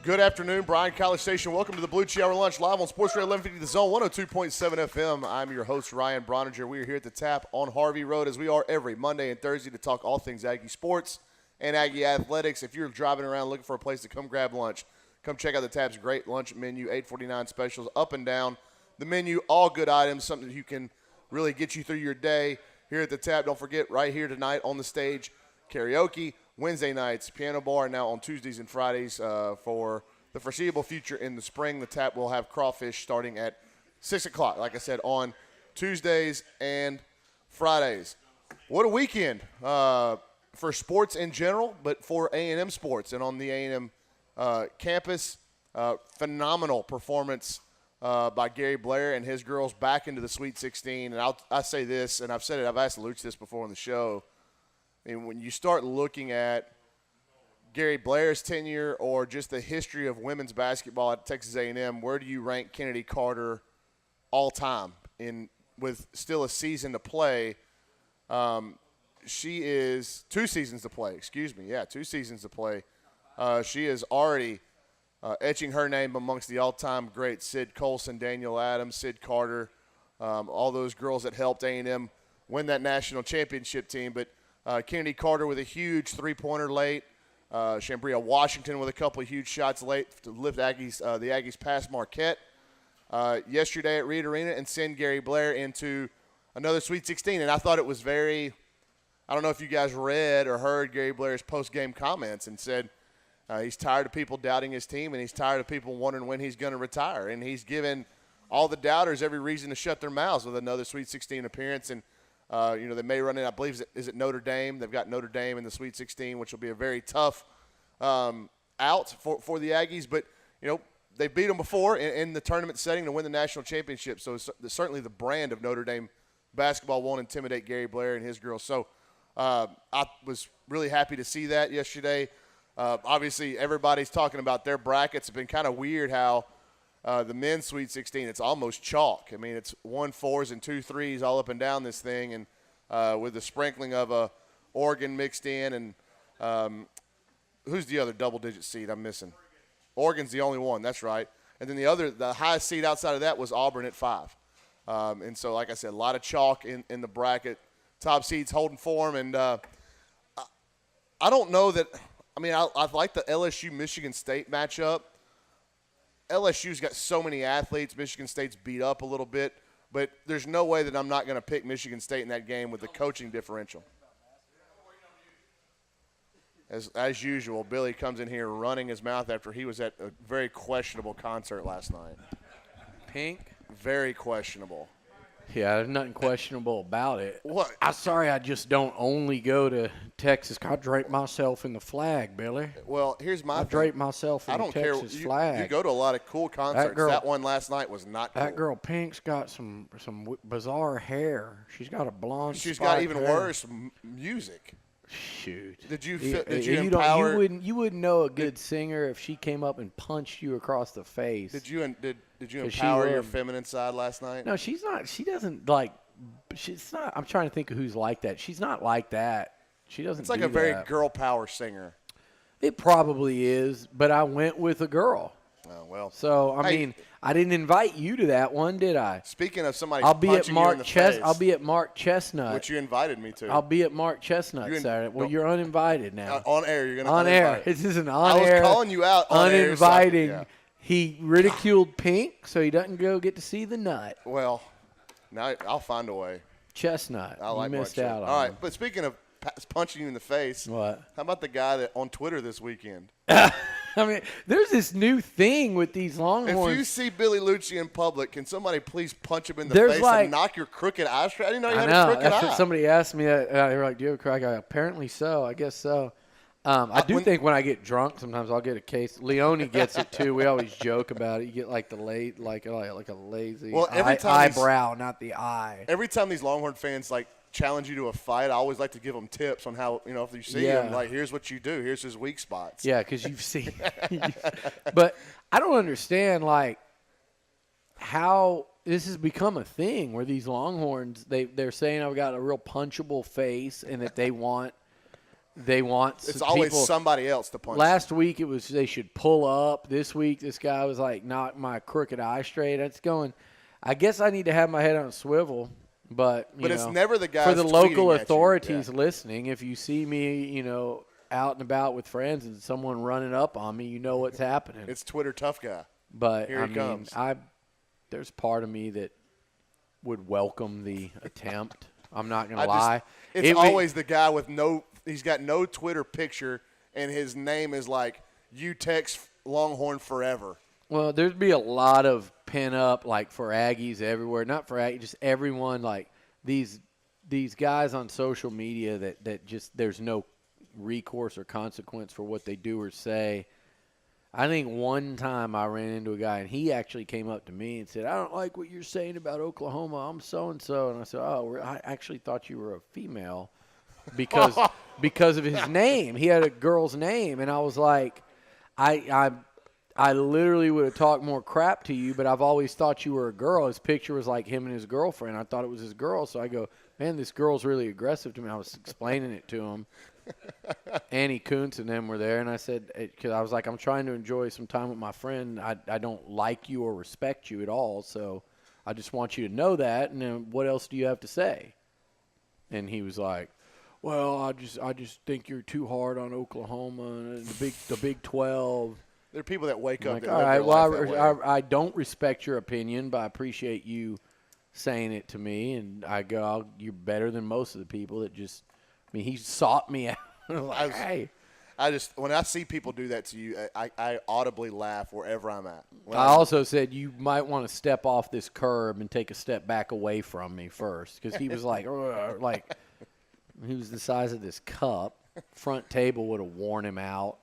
Good afternoon, Bryan College Station. Welcome to the Beliucci Hour Lunch live on Sports Radio 1150 The Zone 102.7 FM. I'm your host, Ryan Broniger. We are here at the Tap on Harvey Road, as we are every Monday and Thursday, to talk all things Aggie sports and Aggie athletics. If you're driving around looking for a place to come grab lunch, come check out the Tap's great lunch menu, $8.49 specials up and down the menu, all good items, something that you can really get you through your day here at the Tap. Don't forget, right here tonight on the stage, karaoke. Wednesday nights, piano bar, and now on Tuesdays and Fridays for the foreseeable future in the spring. The Tap will have crawfish starting at 6 o'clock, like I said, on Tuesdays and Fridays. What a weekend for sports in general, but for A&M sports. And on the A&M campus, phenomenal performance by Gary Blair and his girls back into the Sweet 16. And I say this, and I've said it, I've asked Luch this before on the show. I mean, when you start looking at Gary Blair's tenure or just the history of women's basketball at Texas A&M, where do you rank Kennedy Carter all time with still a season to play? She is 2 seasons to play. 2 seasons to play. She is already etching her name amongst the all-time greats: Sid Colson, Daniel Adams, Sid Carter, all those girls that helped A&M win that national championship team. But Kennedy Carter with a huge three-pointer late. Shambria Washington with a couple of huge shots late to lift the Aggies past Marquette yesterday at Reed Arena and send Gary Blair into another Sweet 16. And I thought it was I don't know if you guys read or heard Gary Blair's post-game comments, and said he's tired of people doubting his team, and he's tired of people wondering when he's going to retire. And he's given all the doubters every reason to shut their mouths with another Sweet 16 appearance. And they may run in, I believe, is it Notre Dame? They've got Notre Dame in the Sweet 16, which will be a very tough out for the Aggies. But, they beat them before in the tournament setting to win the national championship. So certainly the brand of Notre Dame basketball won't intimidate Gary Blair and his girls. So I was really happy to see that yesterday. Obviously, everybody's talking about their brackets. It's been kind of weird how the men's Sweet 16, it's almost chalk. I mean, it's 1 4s and 2 3s all up and down this thing, and with the sprinkling of Oregon mixed in. And who's the other double-digit seed I'm missing? Oregon's the only one. That's right. And then the highest seed outside of that was Auburn at 5. And so, like I said, a lot of chalk in the bracket. Top seeds holding form, and I don't know that. I mean, I like the LSU-Michigan State matchup. LSU's got so many athletes. Michigan State's beat up a little bit. But there's no way that I'm not going to pick Michigan State in that game with the coaching differential. As usual, Billy comes in here running his mouth after he was at a very questionable concert last night. Pink? Very questionable. Yeah, there's nothing questionable about it. What? I'm sorry, I just don't only go to Texas. I drape myself in the flag, Billy. Well, here's my I drape myself in the Texas flag. You go to a lot of cool concerts. That one last night was not cool. That girl Pink's got some bizarre hair. She's got a blonde She's got even worse music. Shoot. Did you empower? You wouldn't know a good singer if she came up and punched you across the face. Did you empower your feminine side last night? No, she's not. She doesn't like. She's not. I'm trying to think of who's like that. She's not like that. She doesn't. It's like a very girl power singer. It probably is, but I went with a girl. Oh, well. So I mean, I didn't invite you to that one, did I? Speaking of somebody, I'll be at Mark face, I'll be at Mark Chestnut, which you invited me to. I'll be at Mark Chestnut Saturday. Well, you're uninvited now. On air, you're gonna on air. This is an on air. I was calling you out. Uninviting. Yeah. He ridiculed Pink, so he doesn't get to see the nut. Well, now I'll find a way. Chestnut. I like you missed out on. All right, but speaking of punching you in the face, what? How about the guy that on Twitter this weekend? I mean, there's this new thing with these Longhorns. If you see Beliucci in public, can somebody please punch him in the face and knock your crooked eye straight? I didn't know you had a crooked eye. That's what somebody asked me. They were like, do you have a crooked eye? Apparently so. I guess so. I think when I get drunk, sometimes I'll get a case. Leone gets it too. We always joke about it. You get like like a lazy eyebrow, not the eye. Every time these Longhorn fans challenge you to a fight, I always like to give them tips on how, if you see him, here's what you do. Here's his weak spots. Yeah, because you've seen. But I don't understand, how this has become a thing where these Longhorns, they're saying I've got a real punchable face and that they want they want It's always people, somebody else to punch. Last week it was they should pull up. This week this guy was like, knock my crooked eye straight. It's going, I guess I need to have my head on a swivel. But it's never the guys for the local tweeting at you. authorities Yeah. listening, if you see me, out and about with friends and someone running up on me, you know what's happening. It's Twitter tough guy. But Here he comes. There's part of me that would welcome the attempt. I'm not gonna lie. It's always the guy with he's got no Twitter picture, and his name is like "You-Tex Longhorn Forever." Well, there'd be a lot of pin up like for Aggies everywhere. Not for Aggies, just everyone like these guys on social media that just there's no recourse or consequence for what they do or say. I think one time I ran into a guy, and he actually came up to me and said, "I don't like what you're saying about Oklahoma. I'm so-and-so." And I said, "Oh, I actually thought you were a female because of his name. He had a girl's name." And I was like, I literally would have talked more crap to you, but I've always thought you were a girl. His picture was like him and his girlfriend. I thought it was his girl. So I go, "Man, this girl's really aggressive to me." I was explaining it to him. Annie Kuntz and them were there, and I said, because I was like, "I'm trying to enjoy some time with my friend. I don't like you or respect you at all, so I just want you to know that. And then what else do you have to say?" And he was like, "Well, I just think you're too hard on Oklahoma and the Big 12." There are people that wake up. Like, that all live right, their life that way. I don't respect your opinion, but I appreciate you saying it to me. And I go, "You're better than most of the people that just." I mean, he sought me out. Like, hey. When I see people do that to you, I audibly laugh wherever I'm at. I also said you might want to step off this curb and take a step back away from me first, because he was like he was the size of this cup. Front table would have worn him out.